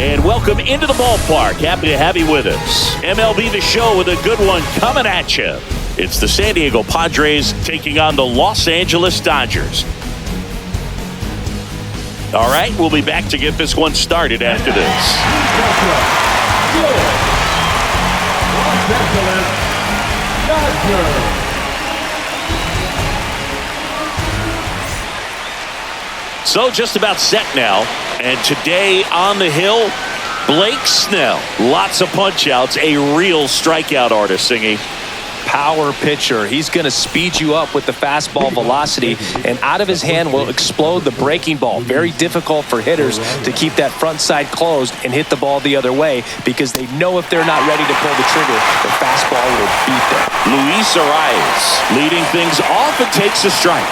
And welcome into the ballpark. Happy to have you with us. MLB The Show with a good one coming at you. It's the San Diego Padres taking on the Los Angeles Dodgers. All right, we'll be back to get this one started after this. Los Angeles Dodgers. So just about set now. And today on the hill, Blake Snell. Lots of punch-outs. A real strikeout artist, Singy. Power pitcher. He's going to speed you up with the fastball velocity, and out of his hand will explode the breaking ball. Very difficult for hitters to keep that front side closed and hit the ball the other way, because they know if they're not ready to pull the trigger, the fastball will beat them. Luis Arias leading things off and takes a strike.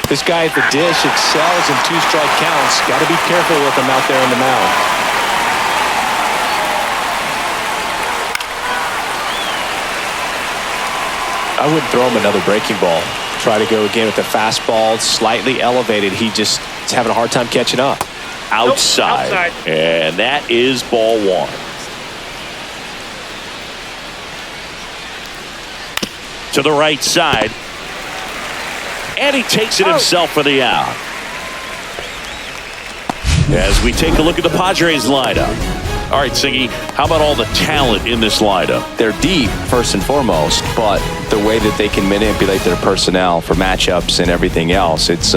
This guy at the dish excels in two-strike counts. Got to be careful with him out there on the mound. I wouldn't throw him another breaking ball. Try to go again with the fastball, slightly elevated. He just is having a hard time catching up. Outside. And that is ball one. To the right side. And he takes it himself for the out. As we take a look at the Padres lineup. All right, Siggy, how about all the talent in this lineup? They're deep, first and foremost, but the way that they can manipulate their personnel for matchups and everything else, it's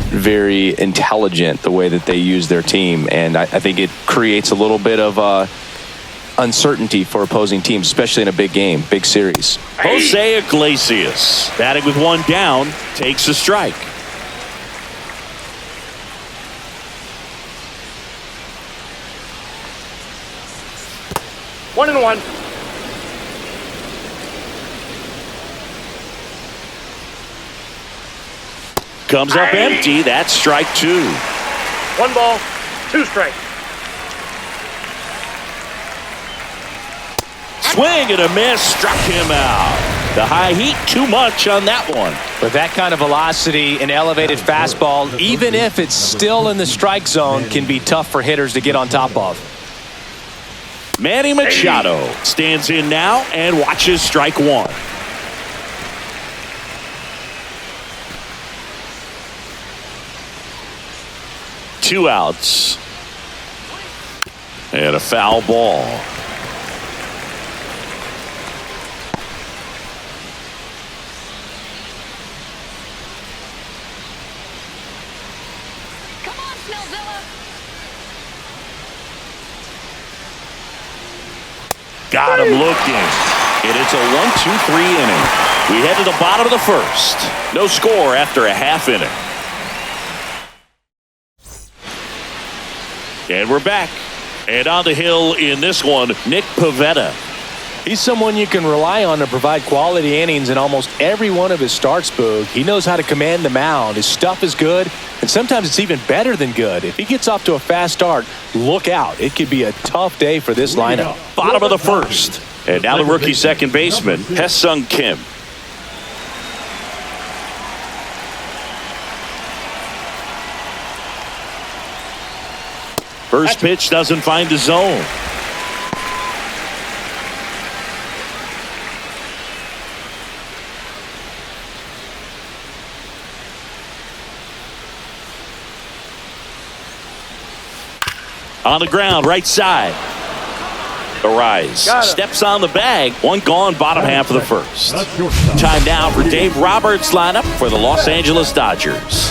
very intelligent the way that they use their team. And I think it creates a little bit of uncertainty for opposing teams, especially in a big game, big series. Jose Iglesias, batting with one down, takes a strike. One and one. Comes up empty. That's strike two. One ball, two strikes. Swing and a miss, struck him out. The high heat, too much on that one. With that kind of velocity, an elevated fastball, even if it's still in the strike zone, can be tough for hitters to get on top of. Manny Machado stands in now and watches strike one. Two outs. And a foul ball. Got him looking. And it's a 1-2-3 inning. We head to the bottom of the first. No score after a half inning. And we're back. And on the hill in this one, Nick Pivetta. He's someone you can rely on to provide quality innings in almost every one of his starts, Boog. He knows how to command the mound. His stuff is good, and sometimes it's even better than good. If he gets off to a fast start, look out. It could be a tough day for this lineup. Bottom of the first. And now the rookie second baseman, Hesung Kim. First pitch doesn't find the zone. On the ground, right side. Arise. Steps on the bag. One gone, bottom half of the first. Time now for Dave Roberts' lineup for the Los Angeles Dodgers.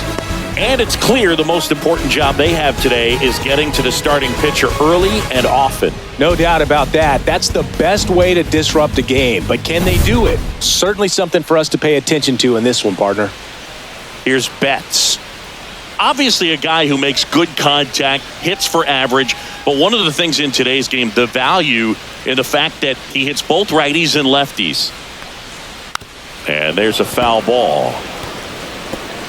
And it's clear the most important job they have today is getting to the starting pitcher early and often. No doubt about that. That's the best way to disrupt a game. But can they do it? Certainly something for us to pay attention to in this one, partner. Here's Betts. Obviously a guy who makes good contact, hits for average, but one of the things in today's game, the value in the fact that he hits both righties and lefties. And there's a foul ball.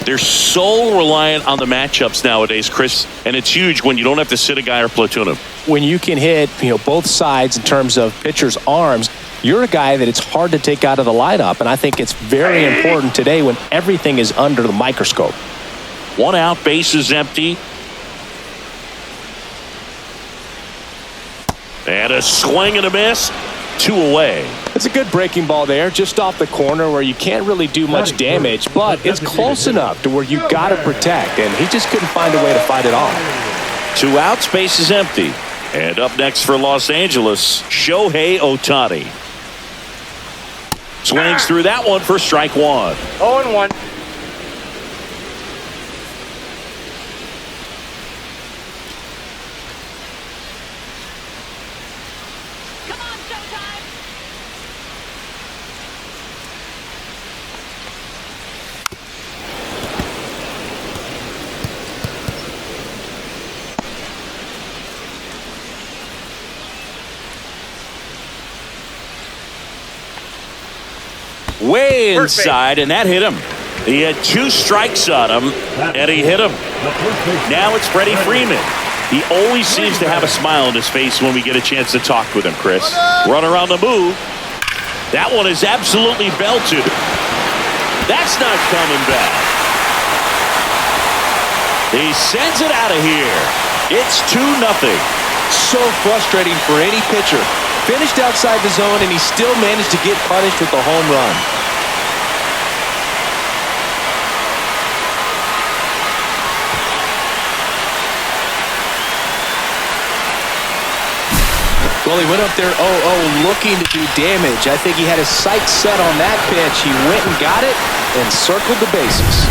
They're so reliant on the matchups nowadays, Chris, and it's huge when you don't have to sit a guy or platoon him. When you can hit, both sides in terms of pitchers' arms, you're a guy that it's hard to take out of the lineup, and I think it's very important today when everything is under the microscope. 1 out, bases empty. And a swing and a miss. 2 away. It's a good breaking ball there, just off the corner where you can't really do much damage, but it's close enough to where you got to protect, and he just couldn't find a way to fight it off. 2 outs, bases empty. And up next for Los Angeles, Shohei Ohtani. Swings through that one for strike 1. 0-1. Way inside, and that hit him. He had 2 strikes on him, and he hit him. Now it's Freddie Freeman. He always seems to have a smile on his face when we get a chance to talk with him, Chris. Run around the move. That one is absolutely belted. That's not coming back. He sends it out of here. It's 2-0. So frustrating for any pitcher. Finished outside the zone, and he still managed to get punished with a home run. Well, he went up there 0-0 looking to do damage. I think he had his sights set on that pitch. He went and got it and circled the bases.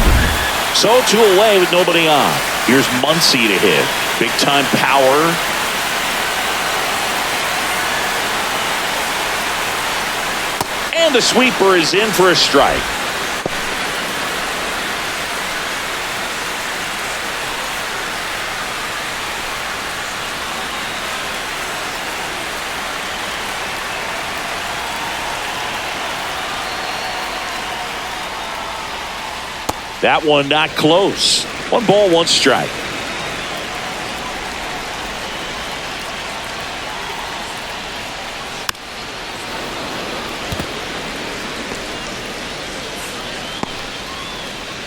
So 2 away with nobody on. Here's Muncy to hit. Big time power. And the sweeper is in for a strike. That one not close. 1 ball, 1 strike.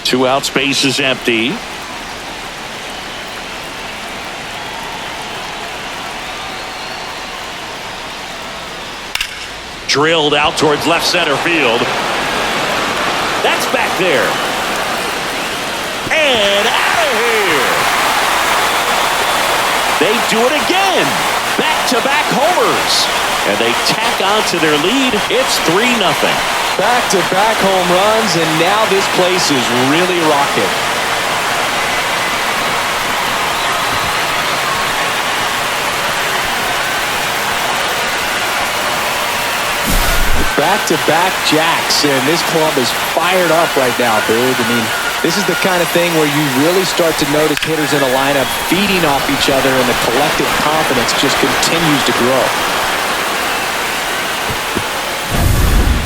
Two out, space is empty. Drilled out towards left center field. That's back there. And out of here. They do it again. Back-to-back homers. And they tack on to their lead. It's 3-0. Back-to-back home runs, and now this place is really rocking. Back-to-back jacks, and this club is fired up right now, dude. I mean, this is the kind of thing where you really start to notice hitters in a lineup feeding off each other, and the collective confidence just continues to grow.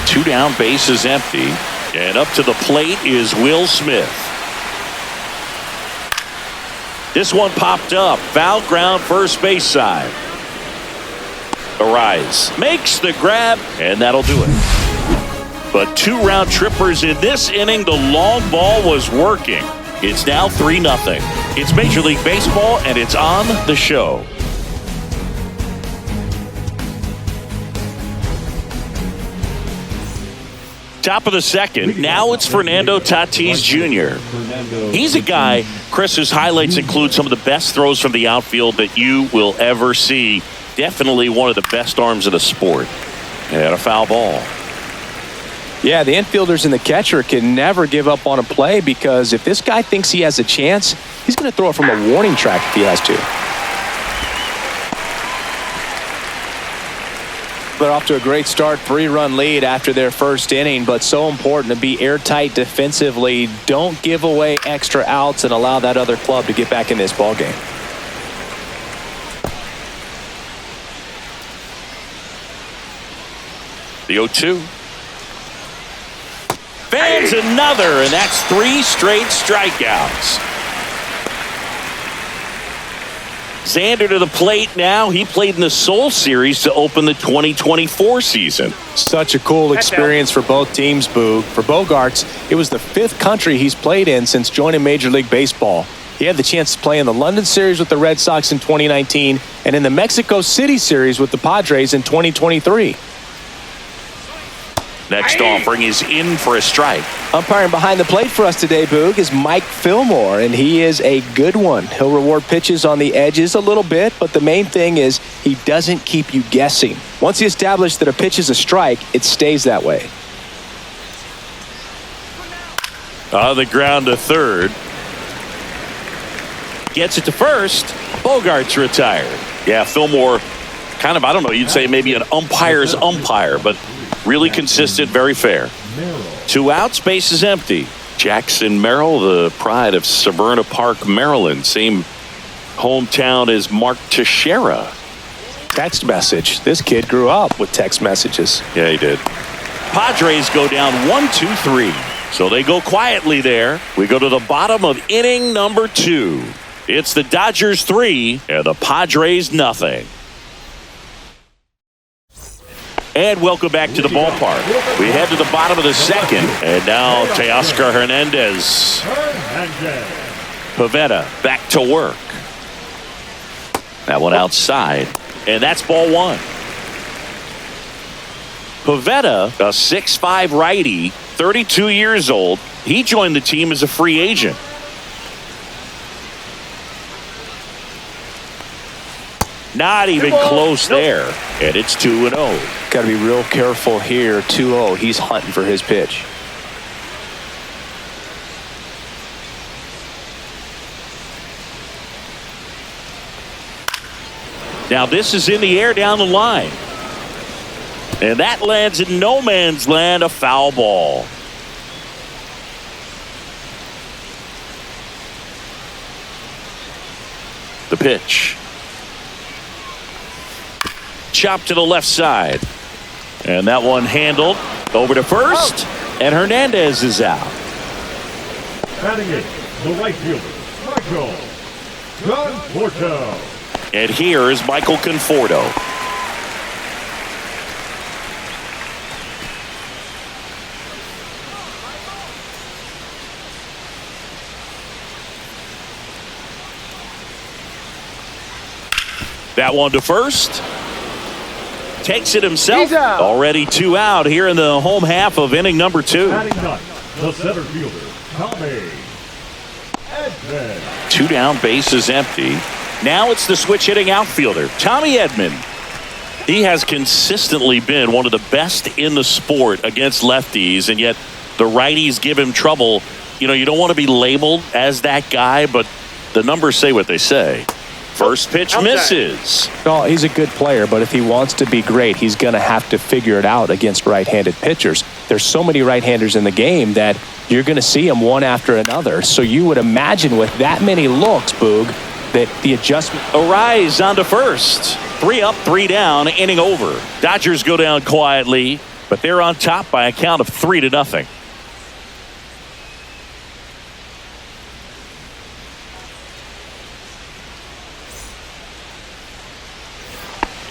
2 down, bases empty, and up to the plate is Will Smith. This one popped up, foul ground, first base side. Arise makes the grab, and that'll do it. But 2 round trippers in this inning. The long ball was working. It's now 3-0. It's Major League Baseball, and it's on the show. Top of the second. Now it's Fernando Tatis Jr. He's a guy, Chris, whose highlights include some of the best throws from the outfield that you will ever see. Definitely one of the best arms of the sport. And a foul ball. Yeah, the infielders and the catcher can never give up on a play, because if this guy thinks he has a chance, he's going to throw it from a warning track if he has to. They're off to a great start, 3-run lead after their first inning, but so important to be airtight defensively. Don't give away extra outs and allow that other club to get back in this ballgame. The 0-2. Fans another, and that's 3 straight strikeouts. Xander to the plate now. He played in the Seoul Series to open the 2024 season. Such a cool experience for both teams, Boog. For Bogaerts, it was the 5th country he's played in since joining Major League Baseball. He had the chance to play in the London Series with the Red Sox in 2019 and in the Mexico City Series with the Padres in 2023. Next offering is in for a strike. Umpiring behind the plate for us today, Boog, is Mike Fillmore, and he is a good one. He'll reward pitches on the edges a little bit, but the main thing is he doesn't keep you guessing. Once he established that a pitch is a strike, it stays that way. On the ground to third. Gets it to first. Bogaerts retired. Yeah, Fillmore, kind of, I don't know, you'd say maybe an umpire's umpire, but really consistent, very fair. 2 outs, base is empty. Jackson Merrill, the pride of Severna Park, Maryland. Same hometown as Mark Teixeira. Text message. This kid grew up with text messages. Yeah, he did. Padres go down 1-2-3. So they go quietly there. We go to the bottom of inning number 2. It's the Dodgers 3 and the Padres nothing. And welcome back to the ballpark. We head to the bottom of the 2nd. And now Teoscar Hernandez. Pivetta back to work. That one outside. And that's ball 1. Pivetta, a 6'5" righty, 32 years old. He joined the team as a free agent. Not even close there. And it's 2-0. Got to be real careful here. 2-0. He's hunting for his pitch. Now this is in the air down the line. And that lands in no man's land, a foul ball. The pitch. Chop to the left side. And that one handled over to first. And Hernandez is out. Batting in, the right fielder, Michael Conforto. And here is Michael Conforto. That one to first. Takes it himself. Already 2 out here in the home half of inning number 2. Batting ninth, the center fielder, Tommy Edman. 2 down, base is empty. Now it's the switch hitting outfielder, Tommy Edman. He has consistently been one of the best in the sport against lefties, and yet the righties give him trouble. You know, you don't want to be labeled as that guy, but the numbers say what they say. First pitch misses. Well, he's a good player, but if he wants to be great, he's going to have to figure it out against right-handed pitchers. There's so many right-handers in the game that you're going to see them one after another. So you would imagine with that many looks, Boog, that the adjustment. Arise onto first. 3 up, 3 down, inning over. Dodgers go down quietly, but they're on top by a count of 3-0.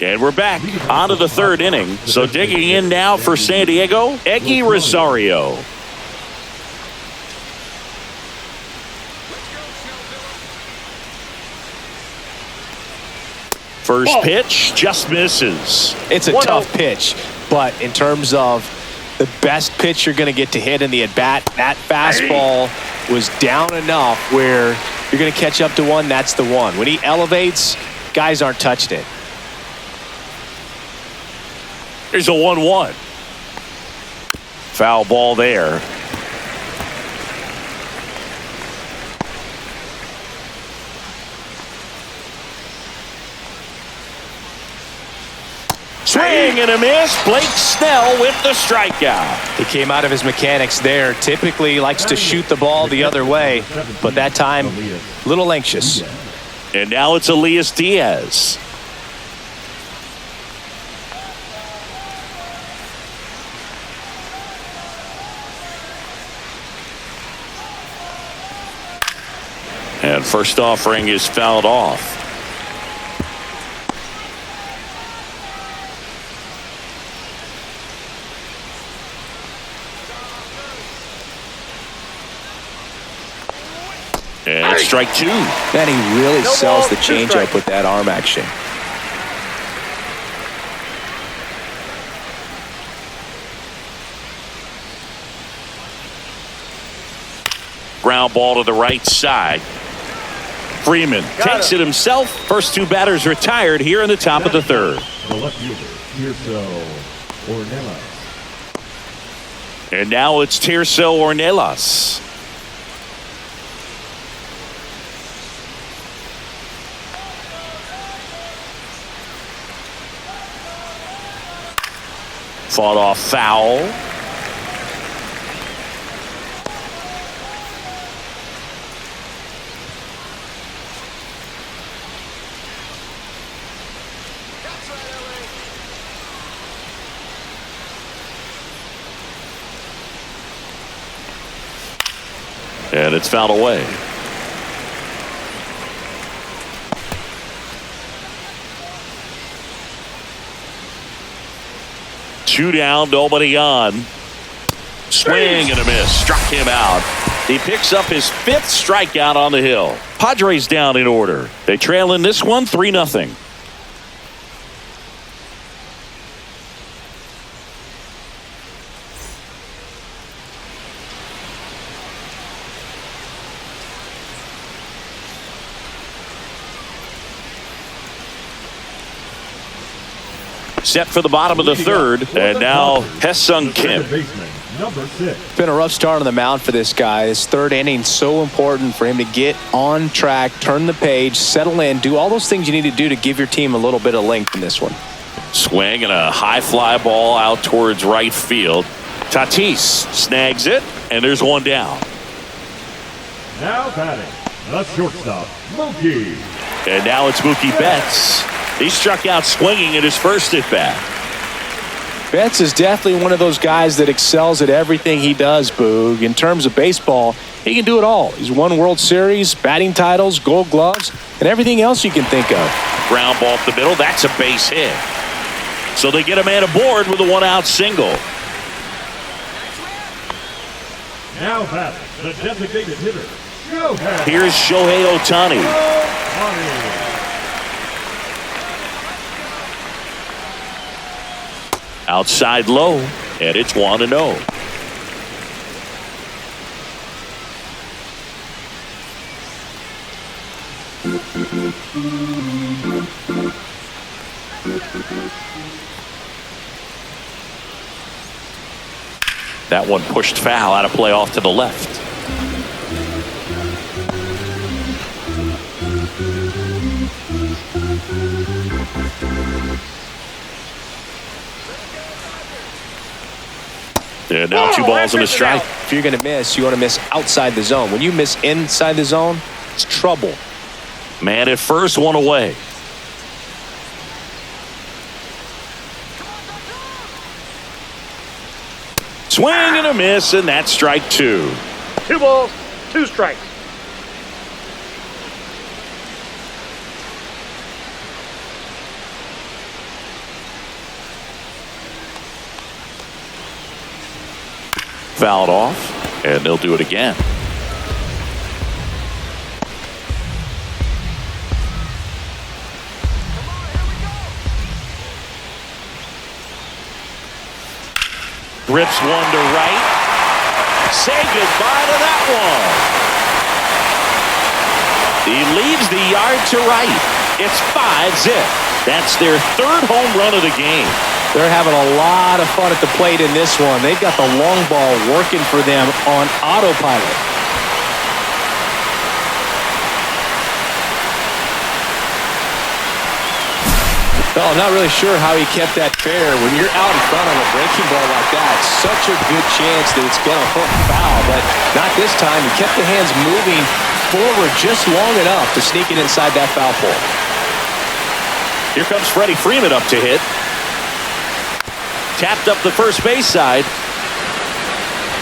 And we're back onto the 3rd inning. So digging in now for San Diego, Eggy Rosario. First pitch just misses. It's a tough pitch, but in terms of the best pitch you're going to get to hit in the at-bat, that fastball was down enough where you're going to catch up to one, that's the one. When he elevates, guys aren't touching it. Here's a 1-1. Foul ball there. Swing and a miss. Blake Snell with the strikeout. He came out of his mechanics there. Typically likes to shoot the ball the other way, but that time a little anxious. And now it's Elias Diaz. And first offering is fouled off. And it's strike two. Man, he really No sells ball, the two changeup strikes. with that arm action. Ground ball to the right side. Freeman takes it himself. First two batters retired here in the top of the third. The left fielder, Tirso Ornelas. And now it's Tirso Ornelas. Fought off foul. And it's fouled away. Two down, nobody on. Swing and a miss. Struck him out. He picks up his fifth strikeout on the hill. Padres down in order. They trail in this one 3-0. Set for the bottom of the third, and now Hesung Kim. Baseman, number 6. It's been a rough start on the mound for this guy. His third inning, so important for him to get on track, turn the page, settle in, do all those things you need to do to give your team a little bit of length in this one. Swing and a high fly ball out towards right field. Tatis snags it, and there's one down. Now batting, the shortstop, Mookie. And now it's Mookie Betts. He struck out swinging at his first at bat. Betts is definitely one of those guys that excels at everything he does, Boog. In terms of baseball, he can do it all. He's won World Series, batting titles, gold gloves, and everything else you can think of. Ground ball up the middle. That's a base hit. So they get a man aboard with a one-out single. Now batting, the designated hitter, Shohei. Here's Shohei Ohtani. Ohtani. Outside low, and it's 1-0. That one pushed foul, out of play off to the left. And now 2 balls and a strike. If you're going to miss, you want to miss outside the zone. When you miss inside the zone, it's trouble. Man at first, one away. Swing and a miss, and that's strike 2. 2 balls, 2 strikes. Fouled off, and they'll do it again. Rips one to right. Say goodbye to that one. He leaves the yard to right. It's 5-0. That's their third home run of the game. They're having a lot of fun at the plate in this one. They've got the long ball working for them on autopilot. Well, I'm not really sure how he kept that fair. When you're out in front on a breaking ball like that, such a good chance that it's going to hook foul. But not this time. He kept the hands moving forward just long enough to sneak it inside that foul pole. Here comes Freddie Freeman up to hit. Tapped up the first base side.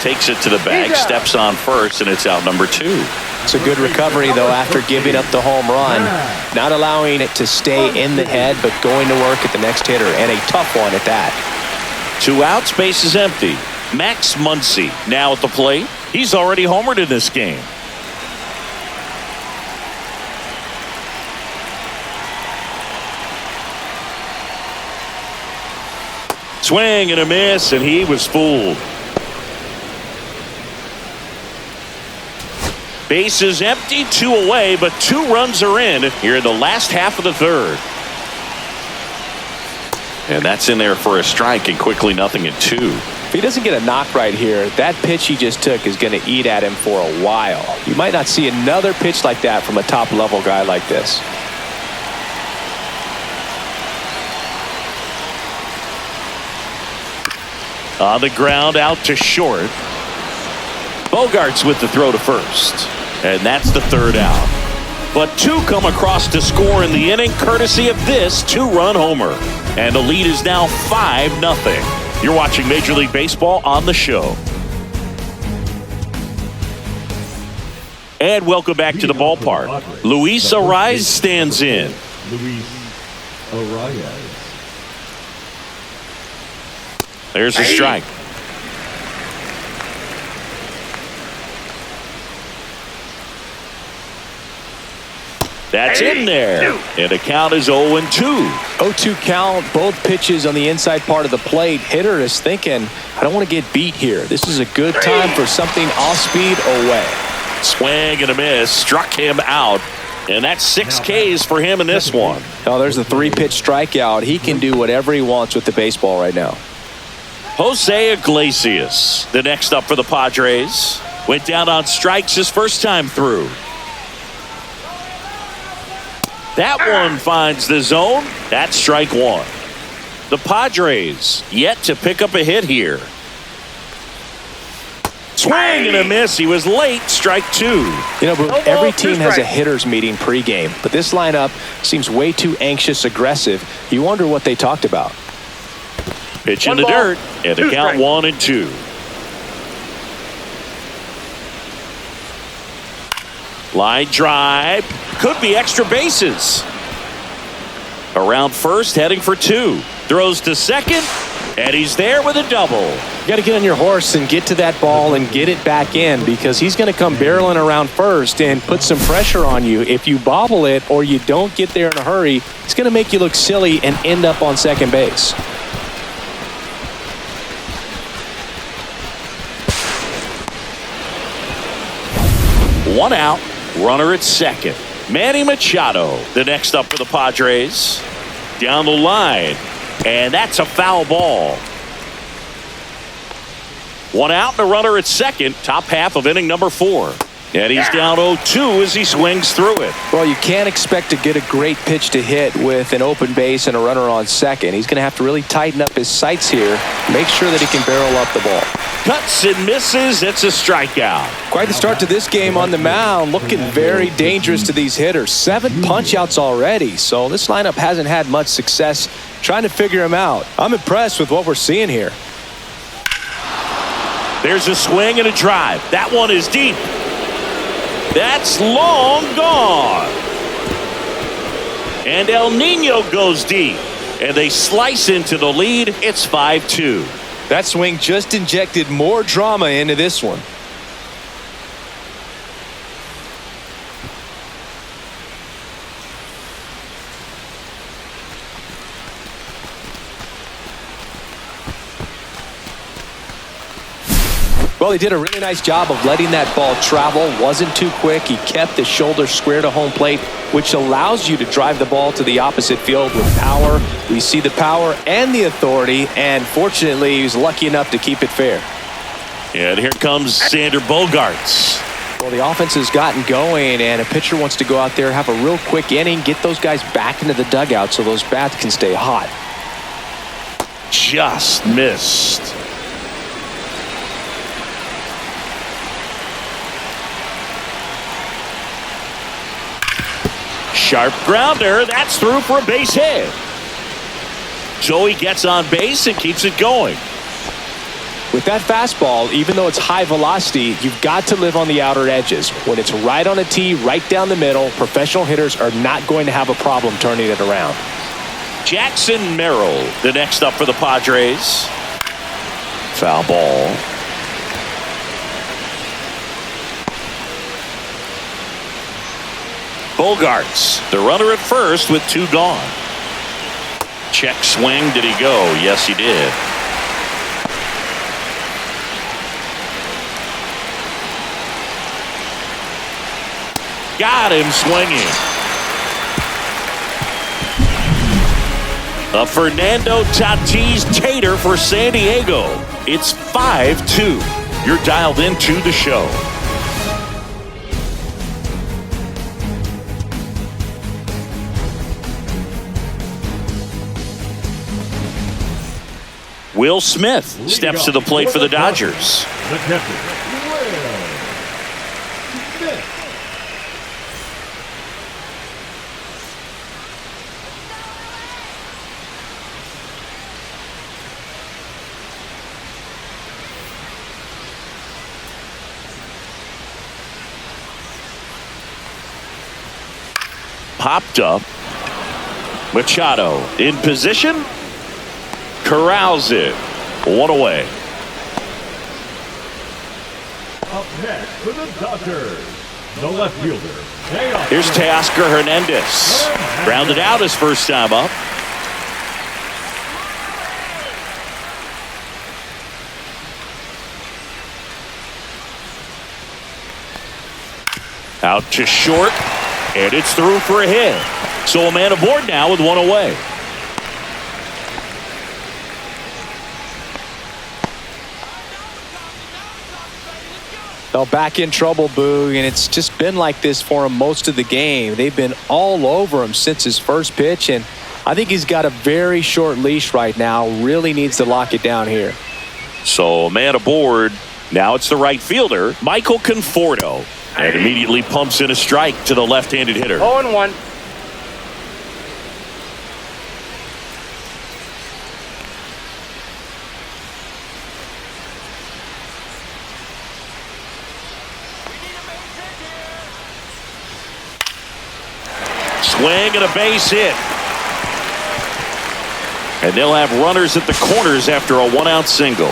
Takes it to the bag, steps on first, and it's out number 2. It's a good recovery, though, after giving up the home run. Not allowing it to stay in the head, but going to work at the next hitter, and a tough one at that. 2 outs, base is empty. Max Muncy now at the plate. He's already homered in this game. Swing and a miss, and he was fooled. Bases empty, 2 away, but 2 runs are in here in the last half of the third. And that's in there for a strike, and quickly 0-2. If he doesn't get a knock right here, that pitch he just took is going to eat at him for a while. You might not see another pitch like that from a top-level guy like this. On the ground, out to short. Bogarts with the throw to first. And that's the third out. But 2 come across to score in the inning, courtesy of this 2-run homer. And the lead is now 5-0. You're watching Major League Baseball on the show. And welcome back to the ballpark. Luis Arraez stands in. Luis Arraez. There's a strike. That's in there. And the count is 0-2. 0-2 count, both pitches on the inside part of the plate. Hitter is thinking, I don't want to get beat here. This is a good time for something off speed away. Swing and a miss. Struck him out. And that's 6 Ks for him in this one. Oh, there's a 3-pitch strikeout. He can do whatever he wants with the baseball right now. Jose Iglesias, the next up for the Padres. Went down on strikes his first time through. That one finds the zone. That's strike 1. The Padres yet to pick up a hit here. Swing and a miss. He was late. Strike 2. You know, Bruce, every team has a hitters meeting pregame, but this lineup seems way too anxious, aggressive. You wonder what they talked about. Pitch in the dirt, and the count 1-2. Line drive. Could be extra bases. Around first, heading for 2. Throws to second, and he's there with a double. You got to get on your horse and get to that ball and get it back in, because he's going to come barreling around first and put some pressure on you. If you bobble it or you don't get there in a hurry, it's going to make you look silly and end up on second base. One out, runner at second. Manny Machado, the next up for the Padres. Down the line, and that's a foul ball. 1 out and a runner at second, top half of inning number 4. And he's down 0-2 as he swings through it. Well, you can't expect to get a great pitch to hit with an open base and a runner on second. He's going to have to really tighten up his sights here, make sure that he can barrel up the ball. Cuts and misses. It's a strikeout. Quite the start to this game on the mound. Looking very dangerous to these hitters. 7 punch-outs already. So this lineup hasn't had much success trying to figure him out. I'm impressed with what we're seeing here. There's a swing and a drive. That one is deep. That's long gone. And El Nino goes deep. And they slice into the lead. It's 5-2. That swing just injected more drama into this one. Well, he did a really nice job of letting that ball travel. Wasn't too quick. He kept the shoulder square to home plate, which allows you to drive the ball to the opposite field with power. We see the power and the authority, and fortunately, he was lucky enough to keep it fair. And here comes Xander Bogaerts. Well, the offense has gotten going, and a pitcher wants to go out there, have a real quick inning, get those guys back into the dugout so those bats can stay hot. Just missed. Sharp grounder. That's through for a base hit. Joey gets on base and keeps it going. With that fastball, even though it's high velocity, you've got to live on the outer edges. When it's right on a tee, right down the middle, professional hitters are not going to have a problem turning it around. Jackson Merrill, the next up for the Padres. Foul ball. Bogaerts, the runner at first with 2 gone. Check swing. Did he go? Yes, he did. Got him swinging. A Fernando Tatis Tater for San Diego. It's 5-2. You're dialed into the show. Will Smith steps to the plate for the Dodgers. The catcher, Will Smith. Popped up. Machado in position. Corrals it. One away. Up next for the Dodgers, the left fielder. Here's Teoscar Hernandez. Grounded out his first time up. Out to short, and it's through for a hit. So a man aboard now with one away. They're back in trouble, Boog, and it's just been like this for him most of the game. They've been all over him since his first pitch, and I think he's got a very short leash right now. Really needs to lock it down here. So a man aboard. Now it's the right fielder, Michael Conforto, and immediately pumps in a strike to the left-handed hitter. 0-1. Swing and a base hit. And they'll have runners at the corners after a one-out single.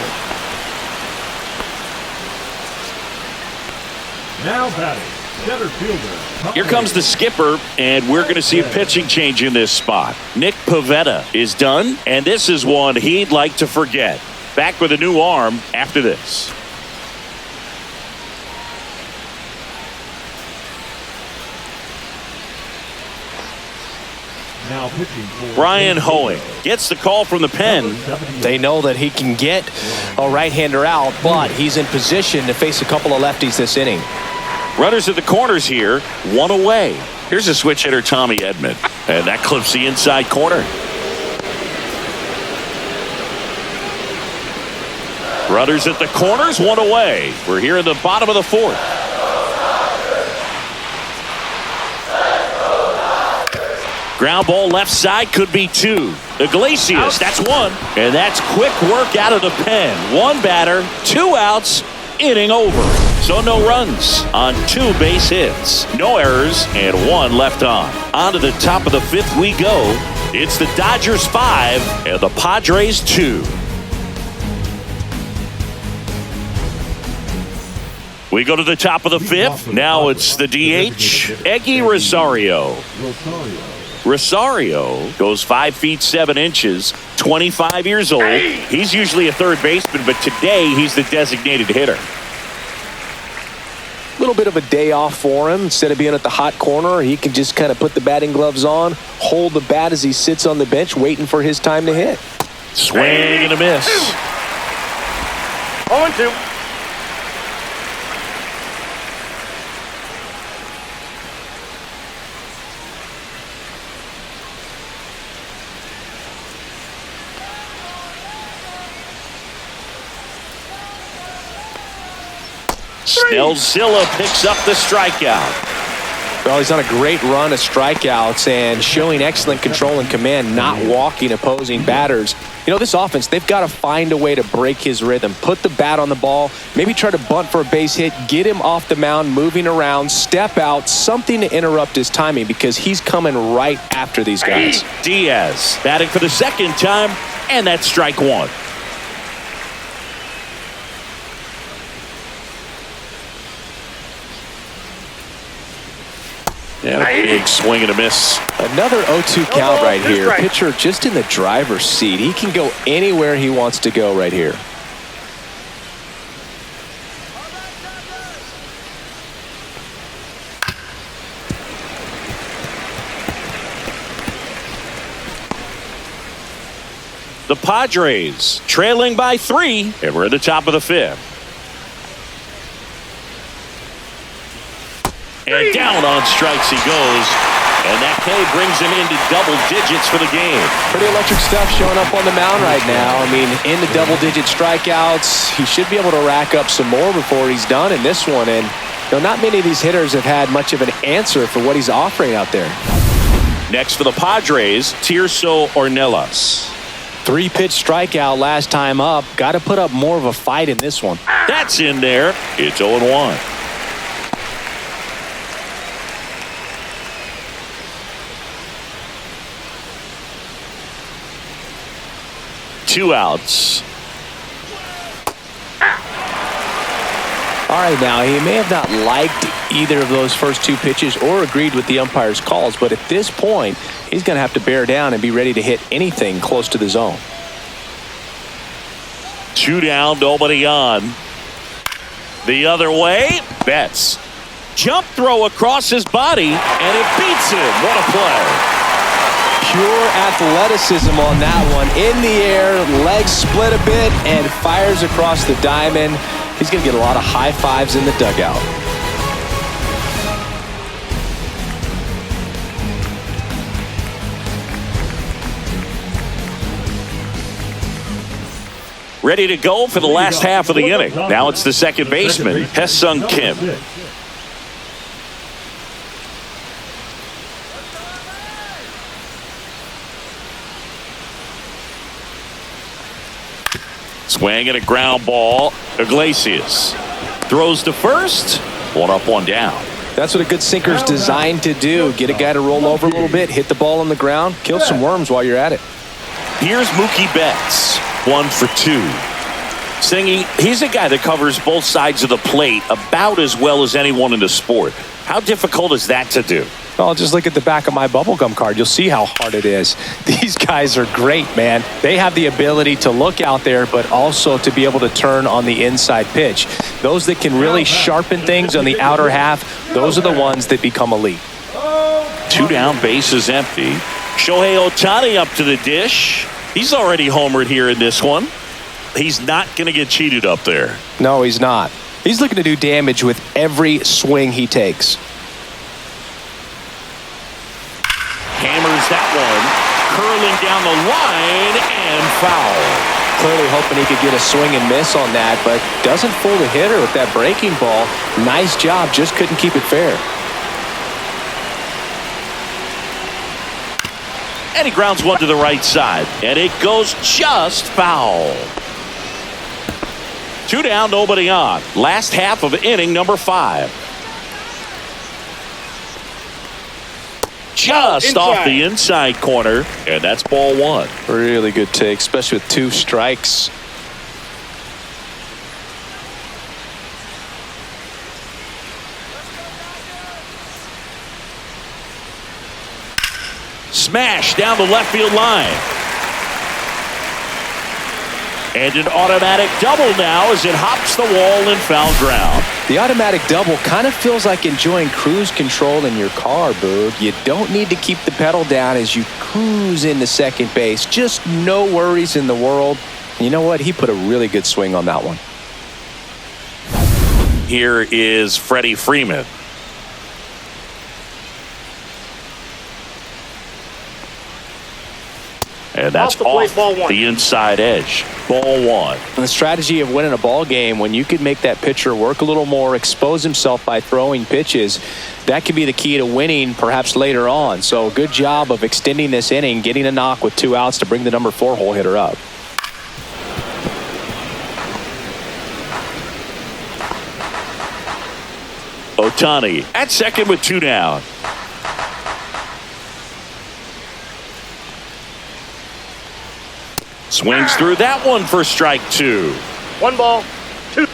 Now batting, center fielder. Here comes the skipper, and we're going to see a pitching change in this spot. Nick Pivetta is done, and this is one he'd like to forget. Back with a new arm after this. Now pitching for Brian Hoeing gets the call from the pen. They know that he can get a right-hander out, but he's in position to face a couple of lefties this inning. Runners at the corners here, one away. Here's a switch hitter, Tommy Edman, and that clips the inside corner. Runners at the corners, one away. We're here in the bottom of the fourth. Ground ball left side, could be two. Iglesias, that's one. And that's quick work out of the pen. One batter, two outs, inning over. So no runs on two base hits. No errors and one left on. On to the top of the fifth we go. It's the Dodgers 5 and the Padres 2. We go to the top of the fifth. Now it's the DH, Eggy Rosario. Rosario goes 5 feet 7 inches, 25 years old. He's usually a third baseman, but today he's the designated hitter. A little bit of a day off for him. Instead of being at the hot corner, he can just kind of put the batting gloves on, hold the bat as he sits on the bench waiting for his time to hit. Swing and a miss. 0-2. Snellzilla picks up the strikeout. Well, he's on a great run of strikeouts and showing excellent control and command, not walking opposing batters. You know, this offense, they've got to find a way to break his rhythm, put the bat on the ball, maybe try to bunt for a base hit, get him off the mound, moving around, step out, something to interrupt his timing because he's coming right after these guys. Diaz batting for the second time, and that's strike one. Yeah, big swing and a miss. Another 0-2 count right here. Pitcher just in the driver's seat. He can go anywhere he wants to go right here. The Padres trailing by 3, and we're at the top of the 5th. And down on strikes he goes. And that K brings him into double digits for the game. Pretty electric stuff showing up on the mound right now. I mean, into double-digit strikeouts. He should be able to rack up some more before he's done in this one. And not many of these hitters have had much of an answer for what he's offering out there. Next for the Padres, Tirso Ornelas. 3-pitch strikeout last time up. Got to put up more of a fight in this one. That's in there. It's 0-1. Two outs. All right, now, he may have not liked either of those first 2 pitches or agreed with the umpire's calls, but at this point, he's going to have to bear down and be ready to hit anything close to the zone. 2 down, nobody on. The other way, Betts. Jump throw across his body, and it beats him. What a play. Pure athleticism on that one. In the air, legs split a bit, and fires across the diamond. He's going to get a lot of high fives in the dugout. Ready to go for the last half of the inning. Now it's the second baseman, Hesung Kim. Swing and a ground ball. Iglesias throws to first. 1 up, 1 down. That's what a good sinker's designed to do. Get a guy to roll over a little bit, hit the ball on the ground, kill some worms while you're at it. Here's Mookie Betts, 1 for 2. Singy, he's a guy that covers both sides of the plate about as well as anyone in the sport. How difficult is that to do? Well, just look at the back of my bubblegum card. You'll see how hard it is. These guys are great, man. They have the ability to look out there, but also to be able to turn on the inside pitch. Those that can really sharpen things on the outer half, those are the ones that become elite. 2 down, bases empty. Shohei Ohtani up to the dish. He's already homered here in this one. He's not going to get cheated up there. No, he's not. He's looking to do damage with every swing he takes. Hammers that one, curling down the line and foul. Clearly hoping he could get a swing and miss on that, but doesn't fool the hitter with that breaking ball. Nice job, just couldn't keep it fair. And he grounds one to the right side, and it goes just foul. 2 down, nobody on. Last half of inning number 5. Just off the inside corner, and that's ball 1. Really good take, especially with 2 strikes. Smash down the left field line. And an automatic double now as it hops the wall and foul ground. The automatic double kind of feels like enjoying cruise control in your car, Boog. You don't need to keep the pedal down as you cruise into second base. Just no worries in the world. You know what? He put a really good swing on that one. Here is Freddie Freeman. And that's off the inside edge. Ball 1. And the strategy of winning a ball game, when you could make that pitcher work a little more, expose himself by throwing pitches, that could be the key to winning perhaps later on. So good job of extending this inning, getting a knock with 2 outs to bring the number 4 hole hitter up. Ohtani at second with 2 down. Swings through that one for strike 2. 1 ball, 2.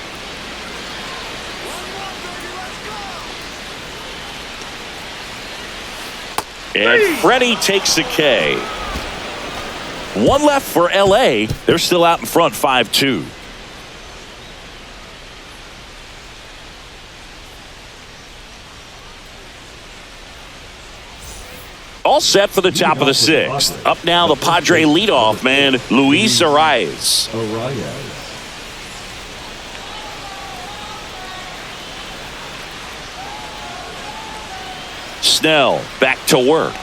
And Freddie takes the K. 1 left for LA. They're still out in front 5-2. All set for the top of the sixth. Up now, the Padre leadoff man, Luis Arias. Snell back to work.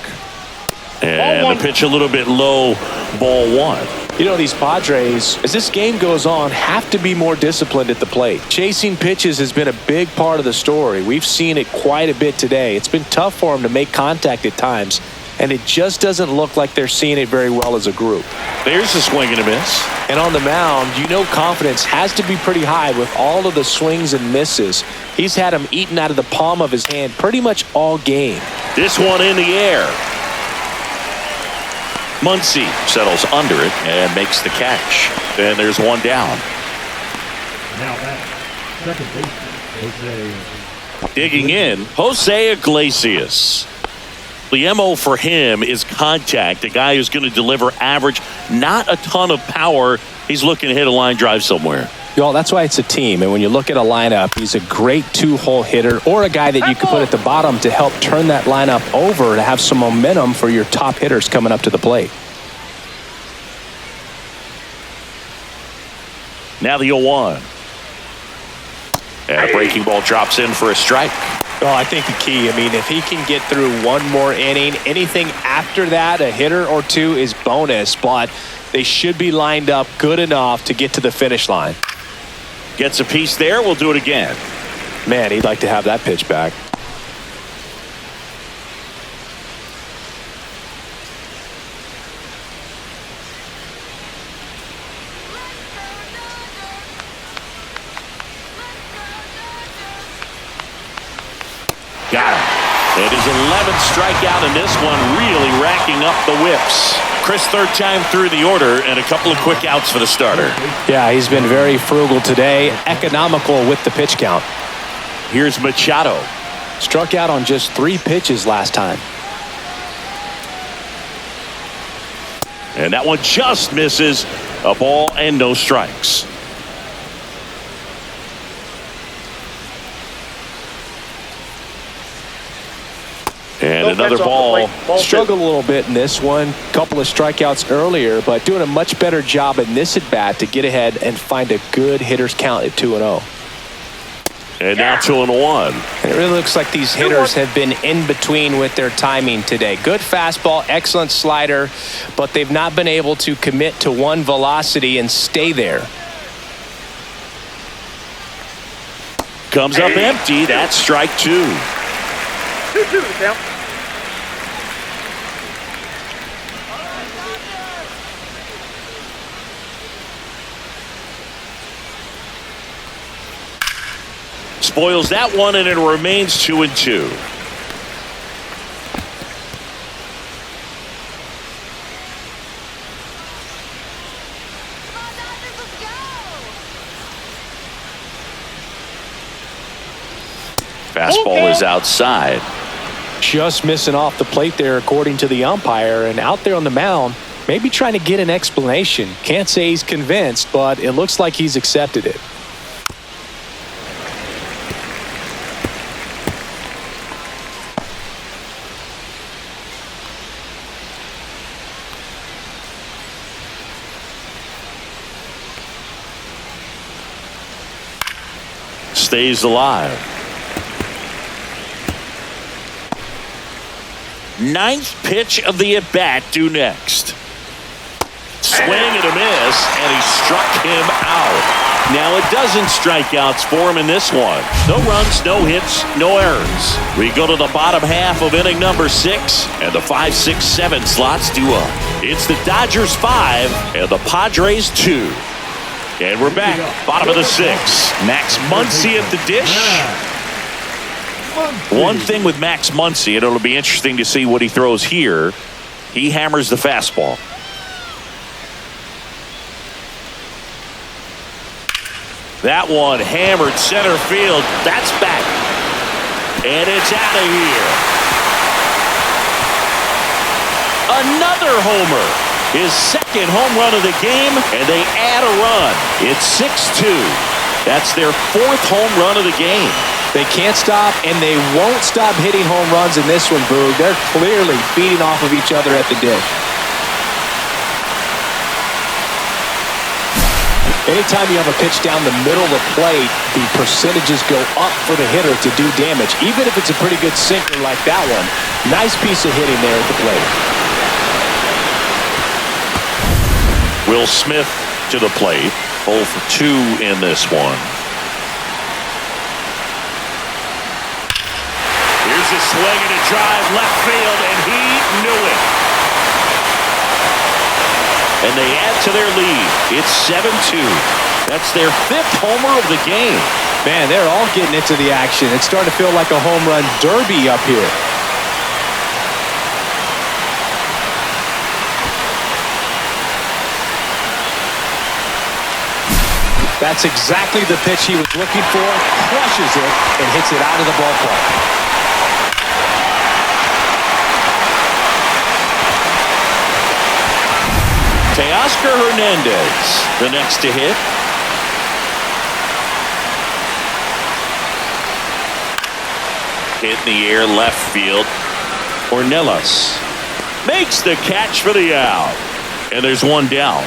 And the pitch a little bit low, ball one. You know, these Padres, as this game goes on, have to be more disciplined at the plate. Chasing pitches has been a big part of the story. We've seen it quite a bit today. It's been tough for them to make contact at times, and it just doesn't look like they're seeing it very well as a group. There's a swing and a miss. And on the mound, you know confidence has to be pretty high with all of the swings and misses. He's had them eaten out of the palm of his hand pretty much all game. This one in the air. Muncy settles under it and makes the catch. And there's one down. Now at second baseman, Jose. Digging in, Jose Iglesias. The MO for him is contact. A guy who's going to deliver average, not a ton of power. He's looking to hit a line drive somewhere. Well, that's why it's a team. And when you look at a lineup, he's a great two-hole hitter or a guy that you could put at the bottom to help turn that lineup over to have some momentum for your top hitters coming up to the plate. Now the 0-1. And a breaking ball drops in for a strike. Well, I think the key, I mean, if he can get through one more inning, anything after that, a hitter or two is bonus, but they should be lined up good enough to get to the finish line. Gets a piece there. We'll do it again. Man, he'd like to have that pitch back. Got him. It is 11th strikeout in this one, really racking up the whips. Chris, third time through the order and a couple of quick outs for the starter. Yeah, he's been very frugal today, economical with the pitch count. Here's Machado. Struck out on just 3 pitches last time. And that one just misses. A ball and no strikes. And another ball. Struggled a little bit in this one. Couple of strikeouts earlier, but doing a much better job in this at bat to get ahead and find a good hitter's count at 2-0. And now 2-1. And it really looks like these hitters have been in between with their timing today. Good fastball, excellent slider, but they've not been able to commit to one velocity and stay there. Comes up empty. That's strike 2. 2-2 count. Spoils that one, and it remains 2-2. Fastball is outside. Just missing off the plate there, according to the umpire, and out there on the mound, maybe trying to get an explanation. Can't say he's convinced, but it looks like he's accepted it. Stays alive. 9th pitch of the at-bat due next. Swing and a miss, and he struck him out. Now a dozen strikeouts for him in this one. No runs, no hits, no errors. We go to the bottom half of inning number 6, and the 5, 6, 7 slots due up. It's the Dodgers 5 and the Padres 2. And we're back, bottom of the 6th. Max Muncy at the dish. One thing with Max Muncy, and it'll be interesting to see what he throws here. He hammers the fastball. That one hammered center field. That's back. And it's out of here. Another homer. His second home run of the game, and they add a run. It's 6-2. That's their 4th home run of the game. They can't stop, and they won't stop hitting home runs in this one, Boog. They're clearly feeding off of each other at the dish. Anytime you have a pitch down the middle of the plate, the percentages go up for the hitter to do damage, even if it's a pretty good sinker like that one. Nice piece of hitting there at the plate. Will Smith to the plate. 0 for 2 in this one. Here's a swing and a drive left field, and he knew it. And they add to their lead. It's 7-2. That's their 5th homer of the game. Man, they're all getting into the action. It's starting to feel like a home run derby up here. That's exactly the pitch he was looking for. Crushes it and hits it out of the ballpark. Teoscar Hernandez, the next to hit. Hit in the air left field. Ornelas makes the catch for the out. And there's one down.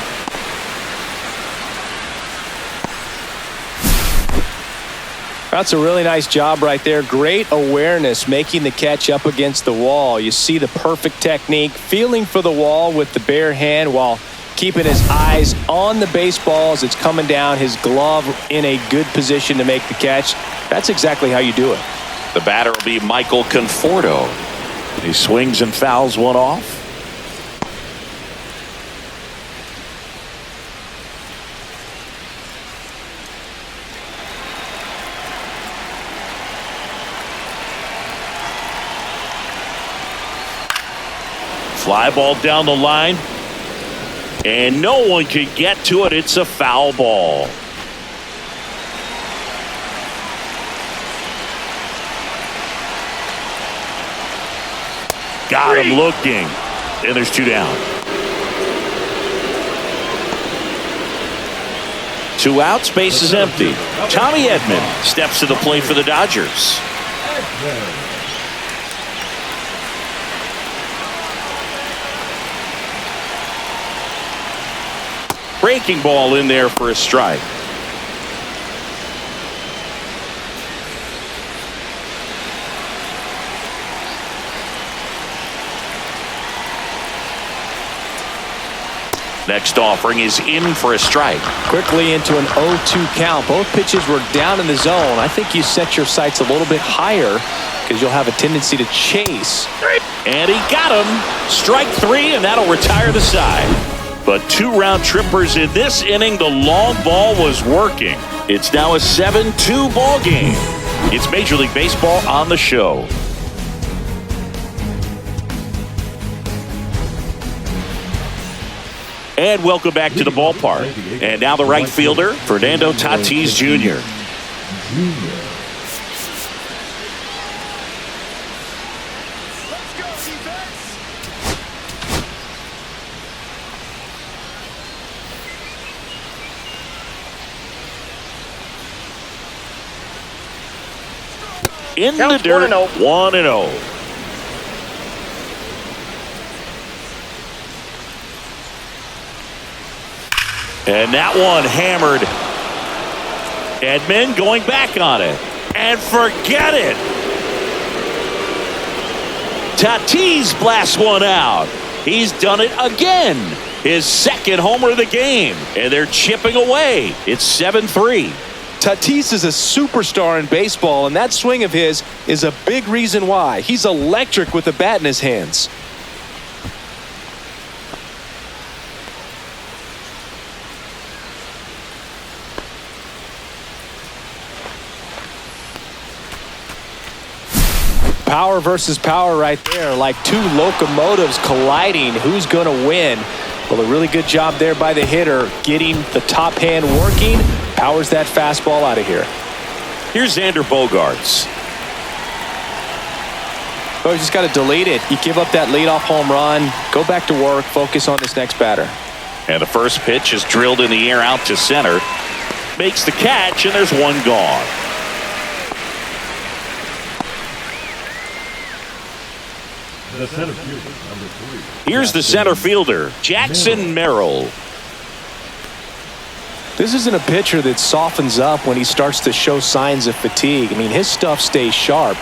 That's a really nice job right there. Great awareness, making the catch up against the wall. You see the perfect technique, feeling for the wall with the bare hand while keeping his eyes on the baseball as it's coming down, his glove in a good position to make the catch. That's exactly how you do it. The batter will be Michael Conforto. He swings and fouls one off. Fly ball down the line. And no one can get to it. It's a foul ball. Got him looking. And there's 2 down. 2 outs, base is empty. Tommy Edman steps to the plate for the Dodgers. Breaking ball in there for a strike. Next offering is in for a strike. Quickly into an 0-2 count. Both pitches were down in the zone. I think you set your sights a little bit higher because you'll have a tendency to chase. And he got him. Strike 3, and that'll retire the side. But 2 round trippers in this inning. The long ball was working. It's now a 7-2 ball game. It's Major League Baseball on the show. And welcome back to the ballpark. And now the right fielder, Fernando Tatis Jr. In the dirt, 1-0. And that one hammered. Edman going back on it. And forget it. Tatis blasts one out. He's done it again. His 2nd homer of the game. And they're chipping away. It's 7-3. Tatis is a superstar in baseball, and that swing of his is a big reason why. He's electric with the bat in his hands. Power versus power right there, like 2 locomotives colliding. Who's going to win? Well, a really good job there by the hitter, getting the top hand working. Powers that fastball out of here. Here's Xander Bogaerts. Oh, you just got to delete it. You give up that leadoff home run. Go back to work. Focus on this next batter. And the first pitch is drilled in the air out to center. Makes the catch, and there's one gone. The center fielder, number 3. Here's the center fielder, Jackson Merrill. This isn't a pitcher that softens up when he starts to show signs of fatigue. I mean, his stuff stays sharp.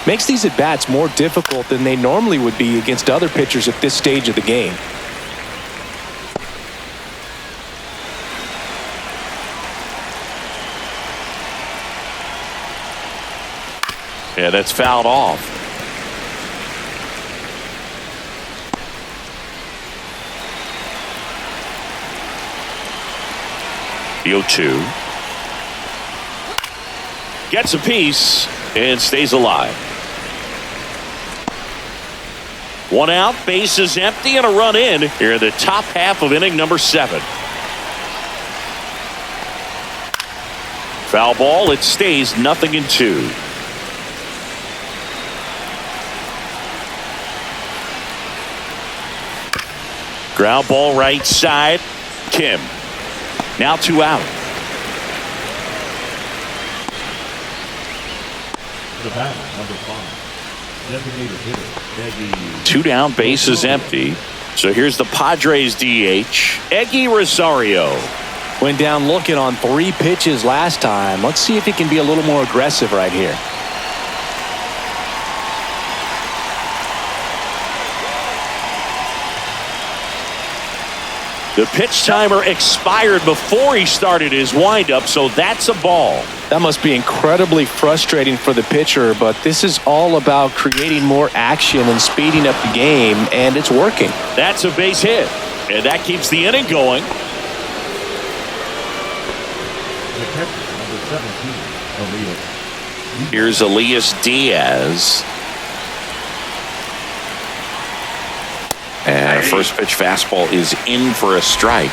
Makes these at-bats more difficult than they normally would be against other pitchers at this stage of the game. Yeah, that's fouled off. The 0-2. Gets a piece and stays alive. 1 out, bases empty, and a run in here in the top half of inning number 7. Foul ball, it stays 0-2. Ground ball right side, Kim. Now 2 out. The batter, number 5. Designated hitter, Eggy. 2 down, bases empty. So here's the Padres DH, Eggy Rosario. Went down looking on 3 pitches last time. Let's see if he can be a little more aggressive right here. The pitch timer expired before he started his windup, so that's a ball. That must be incredibly frustrating for the pitcher, but this is all about creating more action and speeding up the game, and it's working. That's a base hit, and that keeps the inning going. The catcher, number 17, Elias. Here's Elias Diaz. And a first pitch fastball is in for a strike.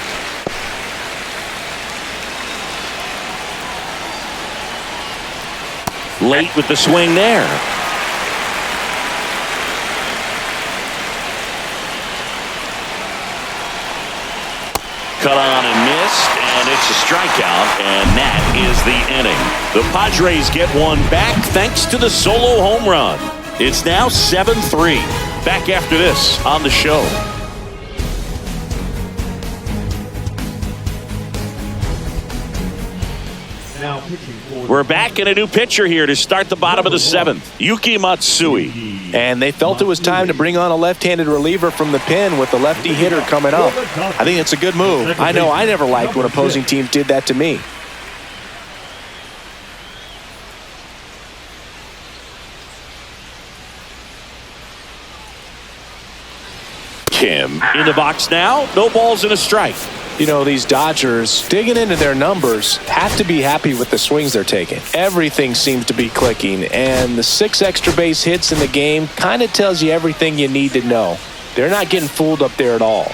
Late with the swing there. Cut on and missed, and it's a strikeout, and that is the inning. The Padres get one back thanks to the solo home run. It's now 7-3. Back after this on the show. Now pitching for We're back in a new pitcher here to start the bottom of the 7th. Yuki Matsui. And they felt it was time to bring on a left-handed reliever from the pen with the lefty hitter coming up. I think it's a good move. I know I never liked when opposing teams did that to me. Kim in the box now. No balls and a strike. You know, these Dodgers, digging into their numbers, have to be happy with the swings they're taking. Everything seems to be clicking, and the 6 extra base hits in the game kind of tells you everything you need to know. They're not getting fooled up there at all.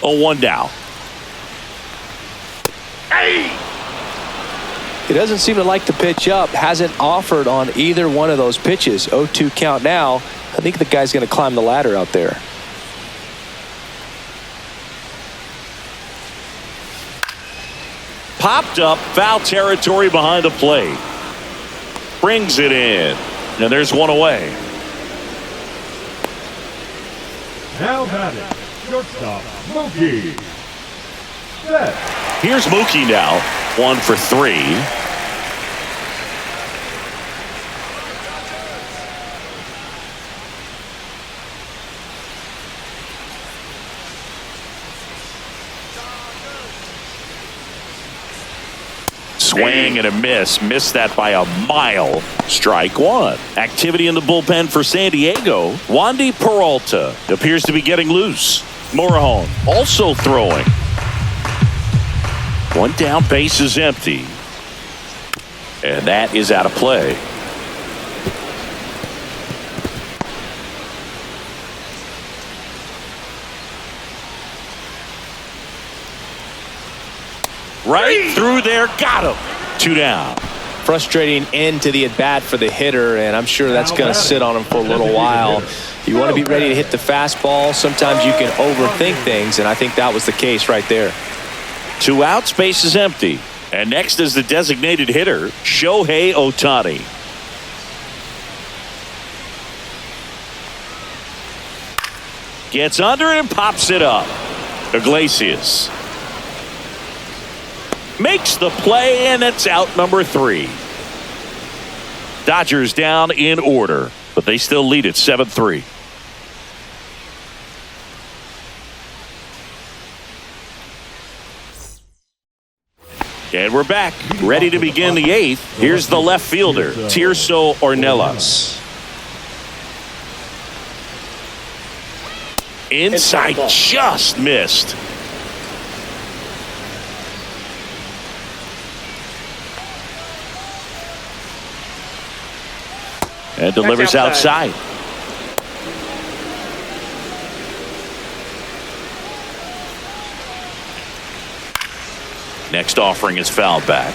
Oh, 1 down. He doesn't seem to like the pitch up. Hasn't offered on either one of those pitches. 0-2 count now. I think the guy's going to climb the ladder out there. Popped up, foul territory behind the plate. Brings it in. And there's one away. now batting, shortstop, Mookie Betts. Here's Mookie now, 1 for 3. Swing and a miss. Missed that by a mile. Strike 1. Activity in the bullpen for San Diego. Wandy Peralta appears to be getting loose. Morejon also throwing. 1 down, base is empty. And that is out of play. Right through there, got him. 2 down. frustrating end to the at-bat for the hitter, and I'm sure that's going to sit on him for a little while. You want to be ready to hit the fastball. Sometimes you can overthink things, and I think that was the case right there. 2 outs, base is empty. And next is the designated hitter, Shohei Ohtani. Gets under it and pops it up. Iglesias makes the play, and it's out number 3. Dodgers down in order, but they still lead at 7-3. And we're back, ready to begin the 8th. Here's the left fielder, Tirso Ornelas. Inside, just missed. And delivers outside. Next offering is fouled back.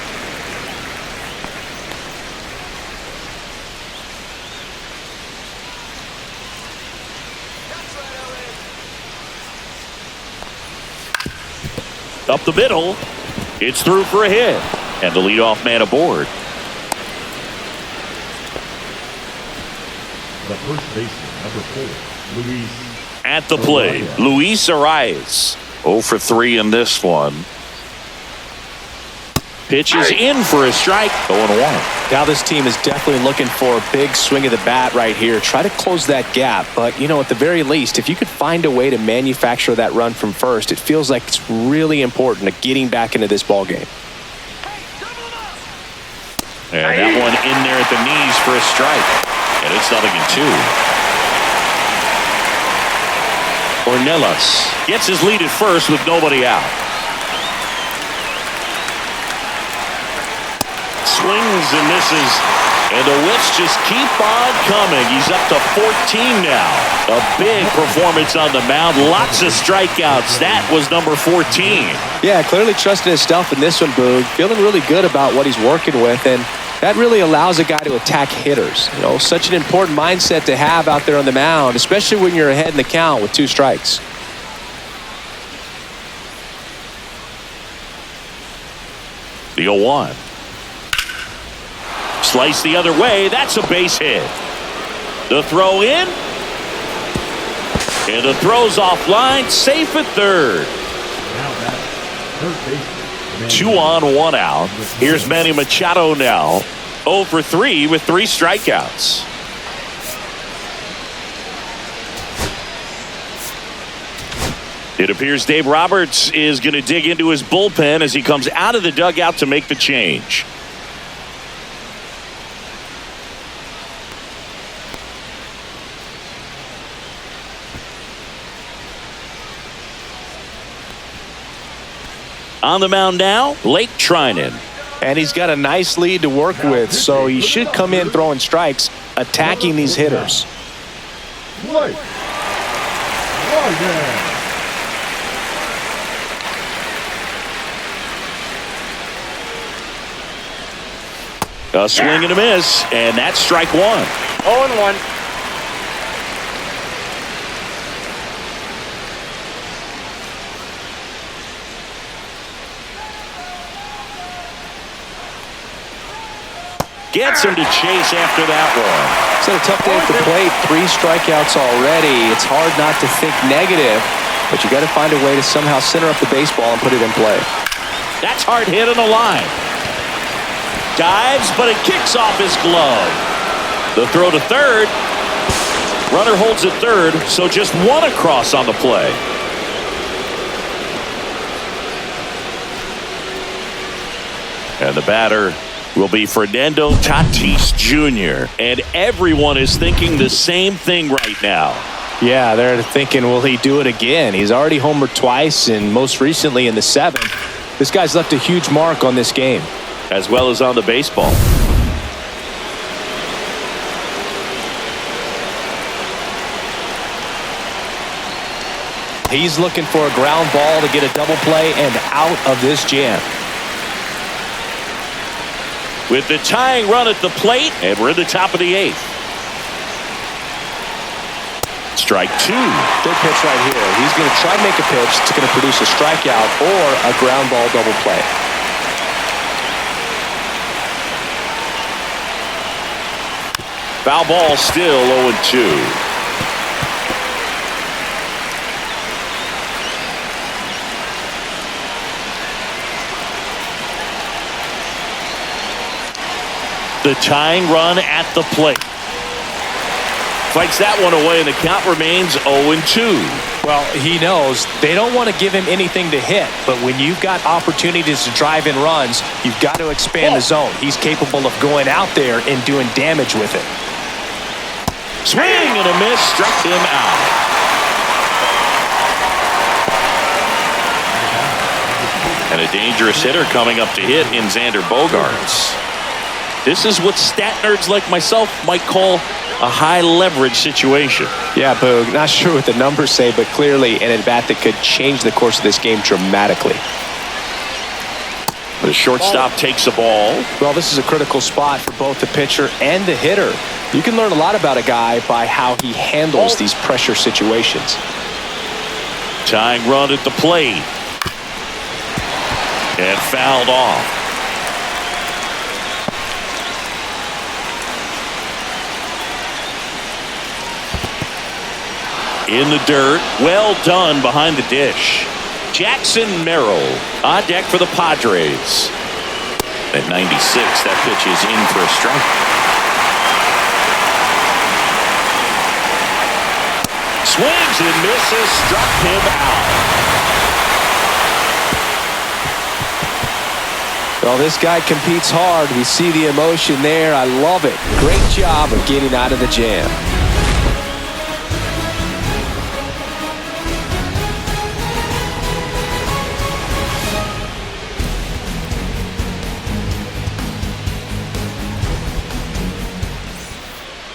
Up the middle. It's through for a hit. And the leadoff man aboard. The first baseman, number 4, Luis. At the plate, Luis Arias. 0 for 3 in this one. Pitches in for a strike. 0-1. Now this team is definitely looking for a big swing of the bat right here. Try to close that gap. But, at the very least, if you could find a way to manufacture that run from first, it feels like it's really important to getting back into this ball game. And that one in there at the knees for a strike. And it's 0-2. Ornelas gets his lead at first with nobody out. Swings and misses, and the whiffs just keep on coming. He's up to 14 now. A big performance on the mound. Lots of strikeouts. That was number 14. Yeah, clearly trusting his stuff in this one, Boog. Feeling really good about what he's working with, and that really allows a guy to attack hitters. Such an important mindset to have out there on the mound, especially when you're ahead in the count with 2 strikes. The 0-1. Slice the other way. That's a base hit. The throw in. And the throw's offline. Safe at third. Now back, 2 on, 1 out. Here's Manny Machado now. 0 for 3 with 3 strikeouts. It appears Dave Roberts is going to dig into his bullpen as he comes out of the dugout to make the change. On the mound now, Blake Trinan. And he's got a nice lead to work with, so he should come in throwing strikes, attacking these hitters. Blake Trinan. A swing and a miss, and that's strike 1. 0-1. Gets him to chase after that one. It's a tough day at the plate. 3 strikeouts already. It's hard not to think negative, but you got to find a way to somehow center up the baseball and put it in play. That's hard hit on the line. Dives, but it kicks off his glove. The throw to third. Runner holds at third, so just 1 across on the play. And the batter will be Fernando Tatis Jr. And everyone is thinking the same thing right now. Yeah, they're thinking, will he do it again? He's already homered twice, and most recently in the 7th. This guy's left a huge mark on this game. As well as on the baseball. He's looking for a ground ball to get a double play and out of this jam. with the tying run at the plate, and we're in the top of the 8th. Strike 2. Good pitch right here. He's going to try to make a pitch that's going to produce a strikeout or a ground ball double play. Foul ball, still 0-2. The tying run at the plate. Fights that one away, and the count remains 0-2. Well, he knows they don't want to give him anything to hit, but when you've got opportunities to drive in runs, you've got to expand the zone. He's capable of going out there and doing damage with it. Swing and a miss, struck him out. And a dangerous hitter coming up to hit in Xander Bogaerts. This is what stat nerds like myself might call a high leverage situation. Yeah, Boog, not sure what the numbers say, but clearly an at-bat that could change the course of this game dramatically. The shortstop takes a ball. Well, this is a critical spot for both the pitcher and the hitter. You can learn a lot about a guy by how he handles these pressure situations. Tying run at the plate. And fouled off. In the dirt, well done behind the dish. Jackson Merrill on deck for the Padres. At 96, that pitch is in for a strike. Swings and misses, struck him out. Well, this guy competes hard. We see the emotion there. I love it. Great job of getting out of the jam.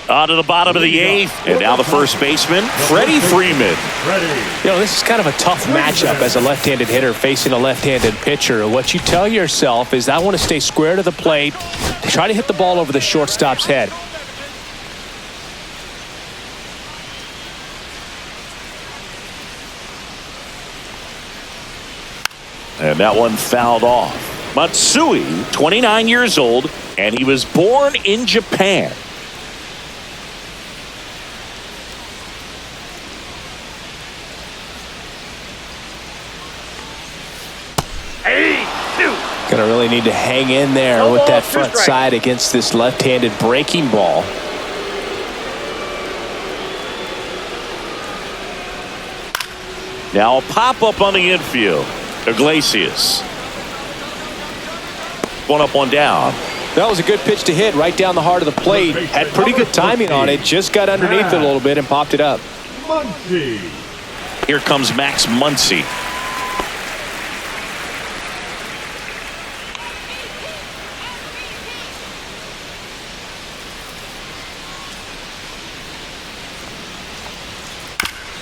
On to the bottom of the 8th, and now the first baseman, Freddie Freeman. You know, this is kind of a tough matchup as a left-handed hitter facing a left-handed pitcher. What you tell yourself is, I want to stay square to the plate, try to hit the ball over the shortstop's head. And that one fouled off. Matsui, 29 years old, and he was born in Japan. Going to really need to hang in there with that front side against this left-handed breaking ball. Now a pop-up on the infield. Iglesias. One up, one down. That was a good pitch to hit right down the heart of the plate. Had pretty good timing on it. Just got underneath it a little bit and popped it up. Muncy. Here comes Max Muncy.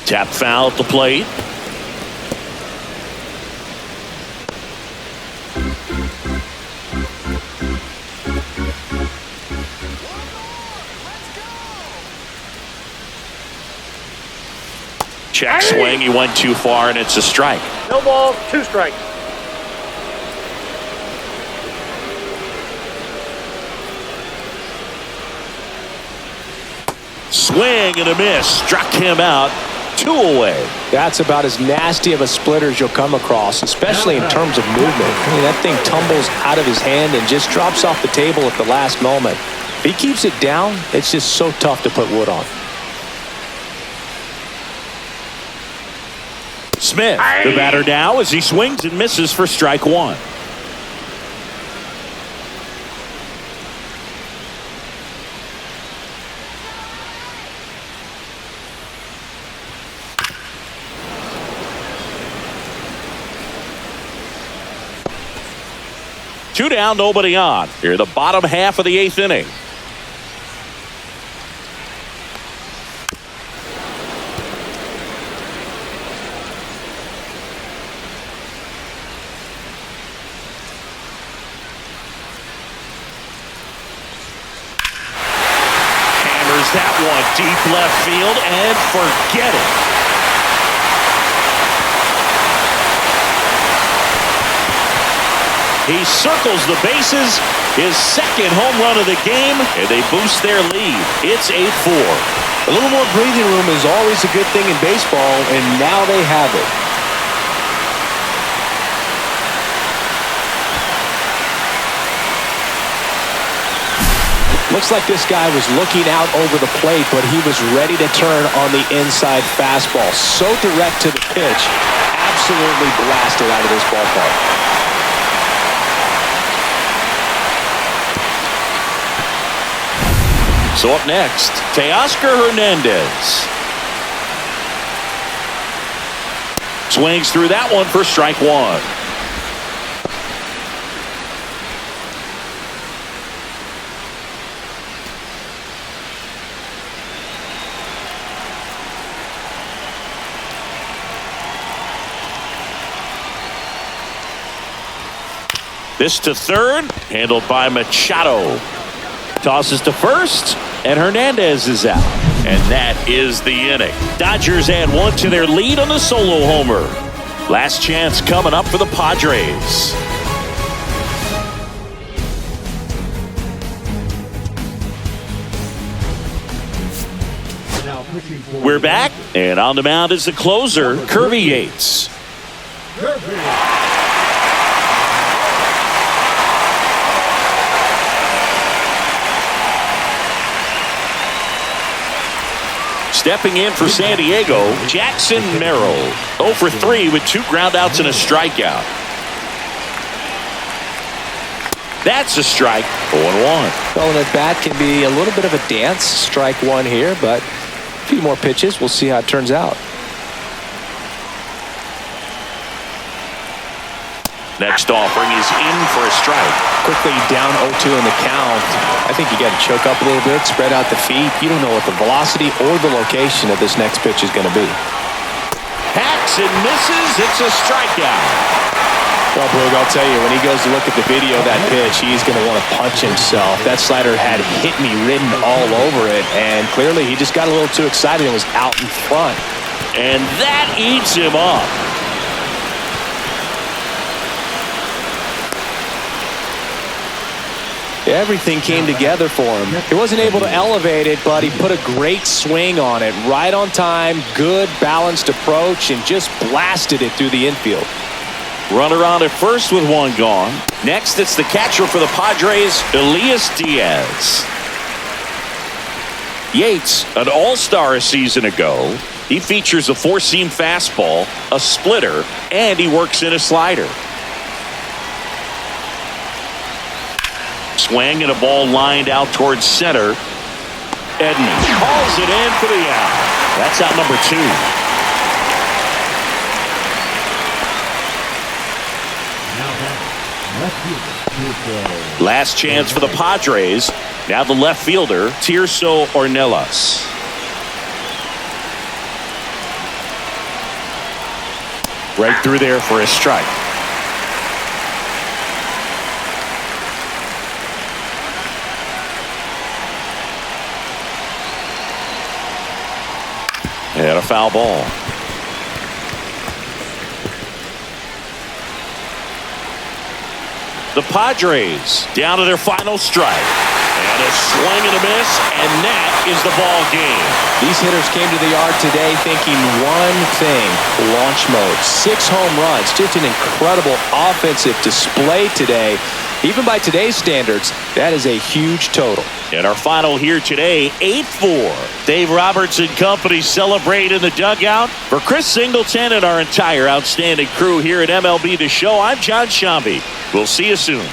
Tap foul at the plate. Check swing. He went too far, and it's a strike. No balls, 2 strikes. Swing and a miss. Struck him out. 2 away. That's about as nasty of a splitter as you'll come across, especially in terms of movement. I mean, that thing tumbles out of his hand and just drops off the table at the last moment. If he keeps it down, it's just so tough to put wood on. Smith, the batter now, as he swings and misses for strike 1. Two down, nobody on. Here, the bottom half of the 8th inning. that one deep left field and forget it. He circles the bases, his second home run of the game, and they boost their lead. It's 8-4. A little more breathing room is always a good thing in baseball, and now they have it. Looks like this guy was looking out over the plate, but he was ready to turn on the inside fastball. So direct to the pitch. Absolutely blasted out of this ballpark. So up next, Teoscar Hernandez. Swings through that one for strike one. This to third, handled by Machado. Tosses to first, and Hernandez is out. And that is the inning. Dodgers add one to their lead on the solo homer. Last chance coming up for the Padres. We're back, and on the mound is the closer, Kirby Yates. Stepping in for San Diego, Jackson Merrill. 0 for 3 with 2 groundouts and a strikeout. That's a strike. 0-1. Well, an at-bat can be a little bit of a dance. Strike one here, but a few more pitches. We'll see how it turns out. Next offering is in for a strike. Quickly down 0-2 in the count. I think you got to choke up a little bit, spread out the feet. You don't know what the velocity or the location of this next pitch is going to be. Hacks and misses. It's a strikeout. Well, Brugge, I'll tell you, when he goes to look at the video of that pitch, he's going to want to punch himself. That slider had hit me written all over it, and clearly he just got a little too excited and was out in front. And that eats him up. Everything came together for him. He wasn't able to elevate it, but he put a great swing on it. Right on time, good balanced approach, and just blasted it through the infield. Runner on at first with one gone. Next, it's the catcher for the Padres, Elias Diaz. Yates, an all-star a season ago. He features a four-seam fastball, a splitter, and he works in a slider. Swing and a ball lined out towards center. Edman hauls it in for the out. That's out number 2. Last chance for the Padres. Now the left fielder, Tirso Ornelas. Right through there for a strike. And a foul ball. The Padres down to their final strike. And a swing and a miss, and that is the ball game. These hitters came to the yard today thinking one thing: launch mode. 6 home runs. Just an incredible offensive display today. Even by today's standards, that is a huge total. And our final here today, 8-4. Dave Roberts and company celebrate in the dugout. For Chris Singleton and our entire outstanding crew here at MLB The Show, I'm John Shambi. We'll see you soon.